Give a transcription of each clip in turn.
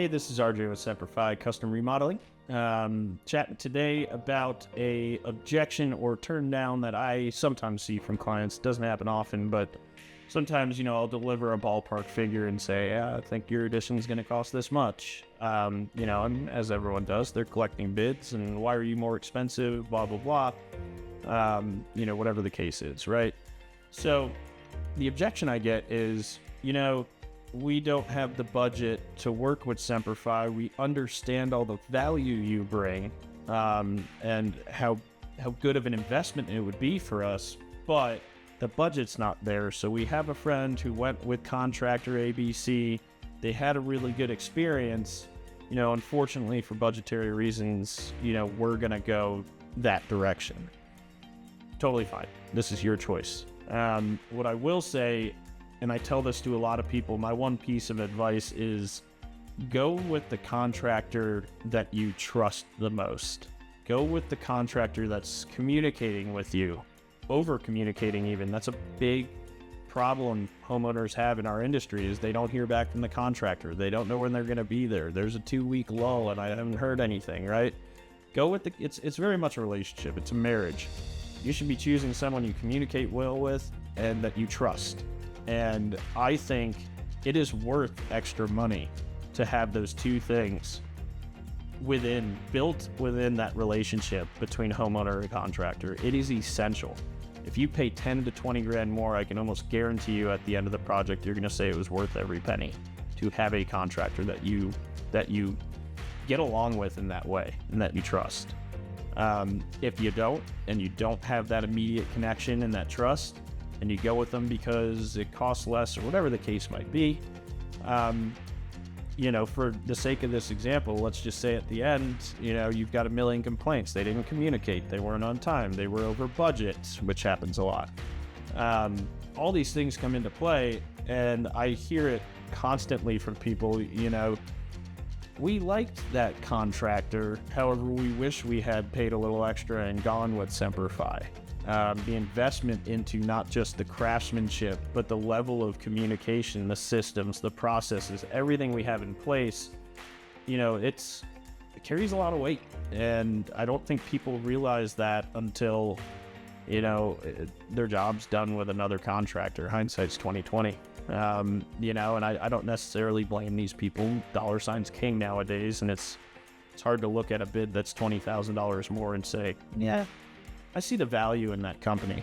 Hey, this is RJ with Semper Fi Custom Remodeling. Chatting today about a objection or turn down that I sometimes see from clients. Doesn't happen often, but sometimes, I'll deliver a ballpark figure and say, yeah, I think your addition is going to cost this much. And as everyone does, they're collecting bids and why are you more expensive, blah, blah, blah. Whatever the case is, right? So the objection I get is, we don't have the budget to work with Semper Fi. We understand all the value you bring, and how good of an investment it would be for us, but the budget's not there. So we have a friend who went with Contractor ABC. They had a really good experience. Unfortunately for budgetary reasons, we're gonna go that direction. Totally fine. This is your choice. What I will say, and I tell this to a lot of people, my one piece of advice is go with the contractor that you trust the most. Go with the contractor that's communicating with you, over communicating even. That's a big problem homeowners have in our industry is they don't hear back from the contractor. They don't know when they're gonna be there. There's a 2-week lull and I haven't heard anything, right? Go with it's very much a relationship. It's a marriage. You should be choosing someone you communicate well with and that you trust. And I think it is worth extra money to have those two things built within that relationship between homeowner and contractor. It is essential. If you pay 10 to 20 grand more, I can almost guarantee you at the end of the project, you're going to say it was worth every penny to have a contractor that you get along with in that way and that you trust. If you don't, and you don't have that immediate connection and that trust, and you go with them because it costs less or whatever the case might be, for the sake of this example, let's just say at the end, you've got 1 million complaints. They didn't communicate. They weren't on time. They were over budget, which happens a lot. All these things come into play, and I hear it constantly from people, we liked that contractor. However, we wish we had paid a little extra and gone with Semper Fi. The investment into not just the craftsmanship, but the level of communication, the systems, the processes, everything we have in place, it carries a lot of weight. And I don't think people realize that until, their job's done with another contractor. Hindsight's 2020. And I don't necessarily blame these people. Dollar sign's king nowadays, and it's hard to look at a bid that's $20,000 more and say, yeah, I see the value in that company.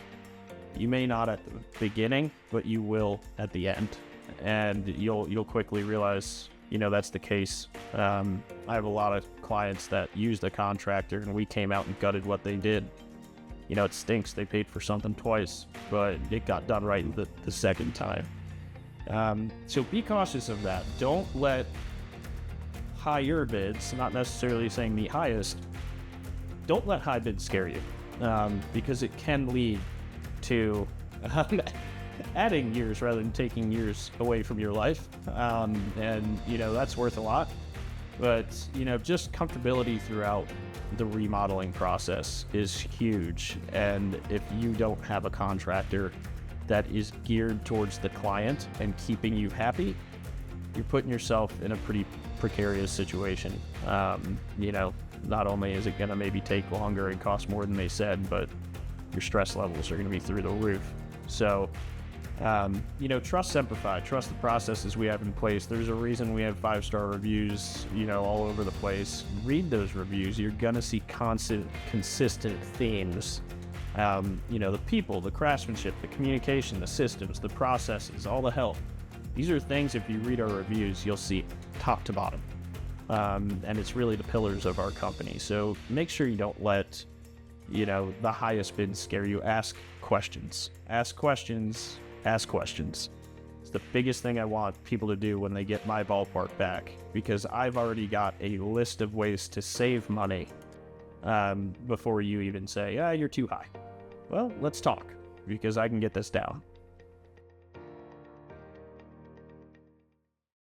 You may not at the beginning, but you will at the end, and you'll quickly realize, that's the case. I have a lot of clients that use the contractor, and we came out and gutted what they did. It stinks. They paid for something twice, but it got done right the second time. So be cautious of that. Don't let higher bids, not necessarily saying the highest, don't let high bids scare you. Because it can lead to adding years rather than taking years away from your life. That's worth a lot. But, just comfortability throughout the remodeling process is huge. And if you don't have a contractor that is geared towards the client and keeping you happy, you're putting yourself in a pretty precarious situation. Not only is it going to maybe take longer and cost more than they said, but your stress levels are going to be through the roof. So, trust Semper Fi, trust the processes we have in place. There's a reason we have 5-star reviews, all over the place. Read those reviews. You're going to see consistent themes. The people, the craftsmanship, the communication, the systems, the processes, all the help. These are things, if you read our reviews, you'll see top to bottom. And it's really the pillars of our company. So make sure you don't let, the highest bid scare you. Ask questions. Ask questions. Ask questions. It's the biggest thing I want people to do when they get my ballpark back, because I've already got a list of ways to save money before you even say, you're too high. Well, let's talk, because I can get this down.